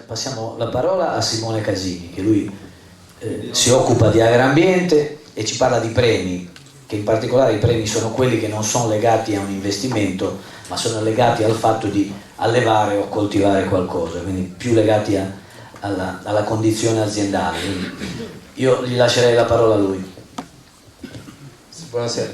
passiamo la parola a Simone Casini, che lui si occupa di agroambiente e ci parla di premi, che in particolare i premi sono quelli che non sono legati a un investimento, ma sono legati al fatto di allevare o coltivare qualcosa, quindi più legati alla condizione aziendale. Quindi io gli lascerei la parola a lui. Buonasera.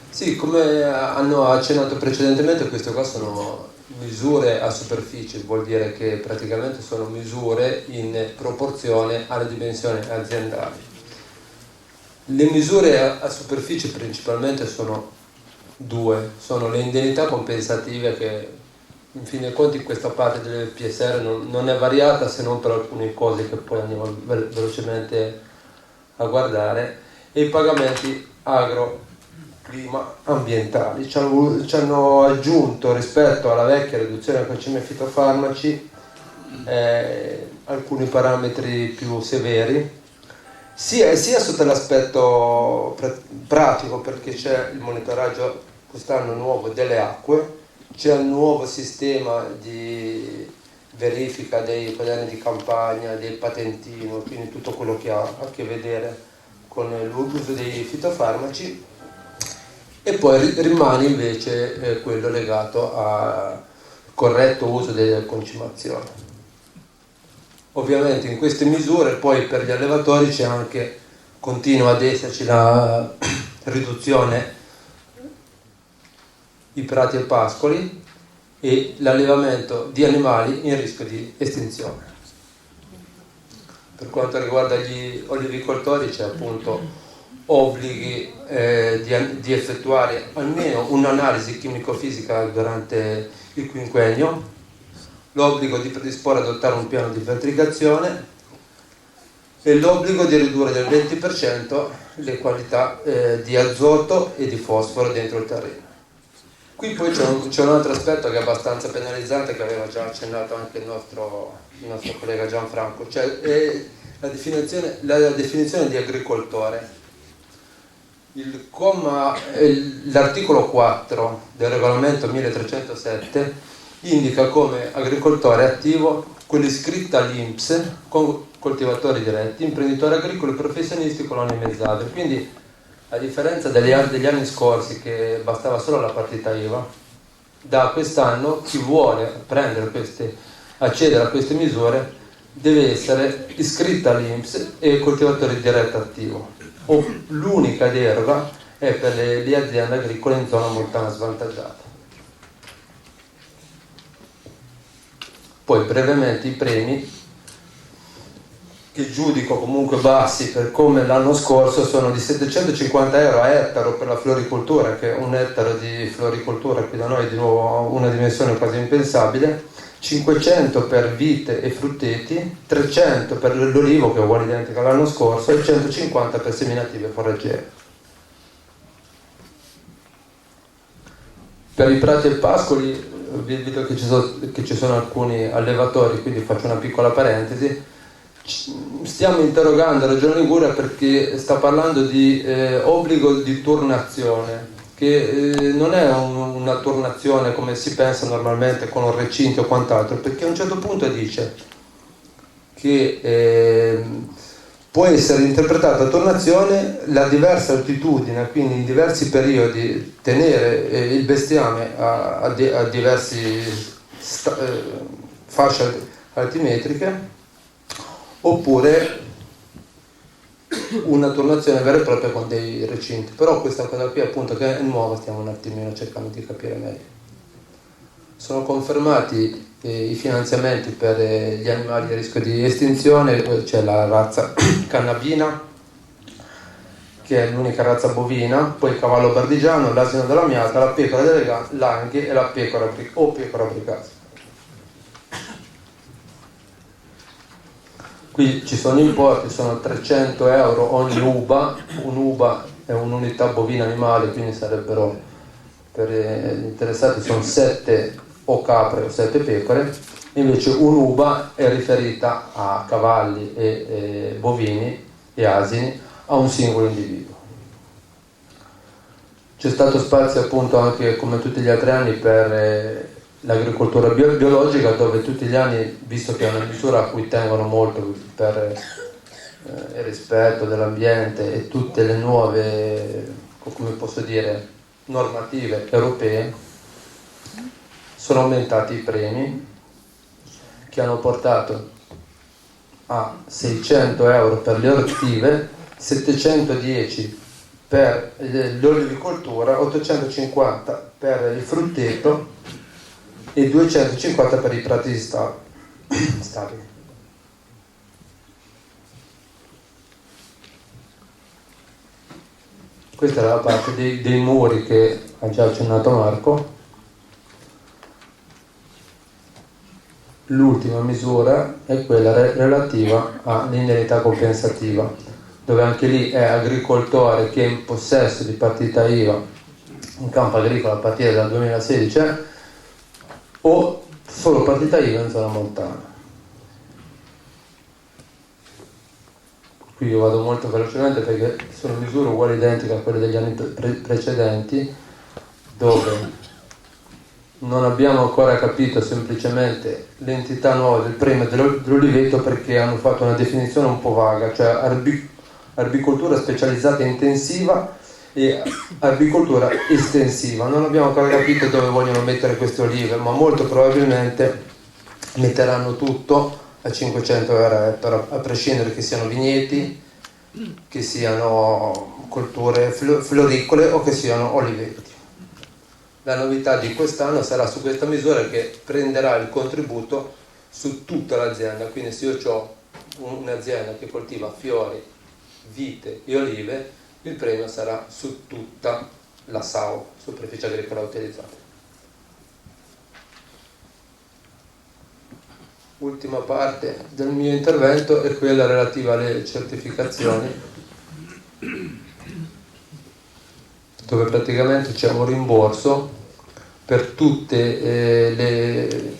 Sì, come hanno accennato precedentemente, queste qua sono misure a superficie, vuol dire che praticamente sono misure in proporzione alle dimensioni aziendali. Le misure a superficie principalmente sono due, sono le indennità compensative che in fin dei conti questa parte del PSR non è variata se non per alcune cose che poi andiamo velocemente a guardare, e i pagamenti agroclima ambientali. Ci hanno aggiunto rispetto alla vecchia riduzione del concime fitofarmaci alcuni parametri più severi, sia sotto l'aspetto pratico, perché c'è il monitoraggio quest'anno nuovo delle acque, c'è un nuovo sistema di verifica dei quaderni di campagna, del patentino, quindi tutto quello che ha a che vedere con l'uso dei fitofarmaci, e poi rimane invece quello legato al corretto uso delle concimazioni. Ovviamente in queste misure poi per gli allevatori c'è anche, continua ad esserci la riduzione di prati e pascoli e l'allevamento di animali in rischio di estinzione. Per quanto riguarda gli olivicoltori c'è appunto obblighi di effettuare almeno un'analisi chimico-fisica durante il quinquennio, l'obbligo di predisporre e adottare un piano di fertilizazione e l'obbligo di ridurre del 20% le quantità di azoto e di fosforo dentro il terreno. Qui poi c'è un altro aspetto che è abbastanza penalizzante, che aveva già accennato anche il nostro collega Gianfranco, cioè la definizione di agricoltore. L'articolo 4 del regolamento 1307 indica come agricoltore attivo quello iscritto all'INPS con coltivatori diretti, imprenditori agricoli, professionisti, colonie mezzadre. Quindi, a differenza degli anni scorsi che bastava solo la partita IVA, da quest'anno chi vuole accedere a queste misure deve essere iscritto all'INPS e coltivatore diretto attivo. L'unica deroga è per le aziende agricole in zona montana svantaggiata. Poi brevemente i premi, che giudico comunque bassi per come l'anno scorso, sono di 750 euro a ettaro per la floricoltura, che un ettaro di floricoltura qui da noi è di nuovo una dimensione quasi impensabile, 500 per vite e frutteti, 300 per l'olivo, che è uguale identico all'anno scorso, e 150 per seminative foraggiere. Per i prati e pascoli vedo che ci sono alcuni allevatori, quindi faccio una piccola parentesi. Stiamo interrogando la Regione Liguria perché sta parlando di obbligo di turnazione, che non è una turnazione come si pensa normalmente con un recinto o quant'altro, perché a un certo punto dice che può essere interpretata turnazione la diversa altitudine, quindi in diversi periodi tenere il bestiame a diversi fasce altimetriche, oppure una turnazione vera e propria con dei recinti. Però questa cosa qui appunto che è nuova, stiamo un attimino cercando di capire meglio. Sono confermati i finanziamenti per gli animali a rischio di estinzione. C'è la razza cannabina, che è l'unica razza bovina, poi il cavallo bardigiano, l'asino della Miata, la pecora delle Langhe e la pecora bricata. Qui ci sono importi, sono 300 euro ogni uva. Un'uva è un'unità bovina animale, quindi sarebbero, per gli interessati, sono 7 o capre o 7 pecore. Invece un'uva è riferita a cavalli e bovini e asini, a un singolo individuo. C'è stato spazio appunto anche, come tutti gli altri anni, per l'agricoltura biologica, dove tutti gli anni, visto che è una misura a cui tengono molto per il rispetto dell'ambiente e tutte le nuove, come posso dire, normative europee, sono aumentati i premi che hanno portato a 600 euro per le ortive, 710 per l'olivicoltura, 850 per il frutteto e 250 per i prati stabili. Questa è la parte dei muri che ha già accennato Marco. L'ultima misura è quella relativa all'indennità compensativa, dove anche lì è agricoltore che è in possesso di partita IVA in campo agricolo a partire dal 2016 o solo partita IVA in zona montana. Qui io vado molto velocemente perché sono misure uguali identiche a quelle degli anni precedenti, dove non abbiamo ancora capito semplicemente l'entità nuova del premio dell'oliveto, perché hanno fatto una definizione un po' vaga, cioè arbicoltura specializzata intensiva e arbicoltura estensiva. Non abbiamo ancora capito dove vogliono mettere queste olive, ma molto probabilmente metteranno tutto a 500 euro a ettaro, a prescindere che siano vigneti, che siano colture floricole o che siano oliveti. La novità di quest'anno sarà su questa misura, che prenderà il contributo su tutta l'azienda. Quindi se io ho un'azienda che coltiva fiori, vite e olive, il premio sarà su tutta la SAU, superficie agricola utilizzata. Ultima parte del mio intervento è quella relativa alle certificazioni, dove praticamente c'è un rimborso per tutte le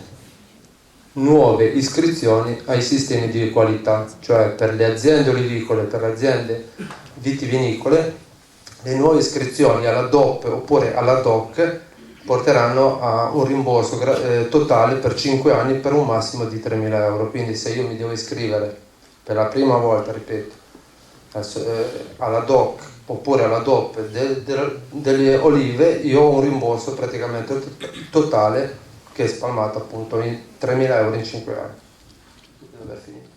nuove iscrizioni ai sistemi di qualità, cioè per le aziende olivicole, per le aziende vitivinicole, le nuove iscrizioni alla DOP oppure alla DOC porteranno a un rimborso totale per 5 anni per un massimo di 3.000 euro. Quindi se io mi devo iscrivere per la prima volta, ripeto, alla DOC oppure alla DOP delle olive, io ho un rimborso praticamente totale che è spalmato appunto in 3.000 euro in 5 anni. Devo aver finito.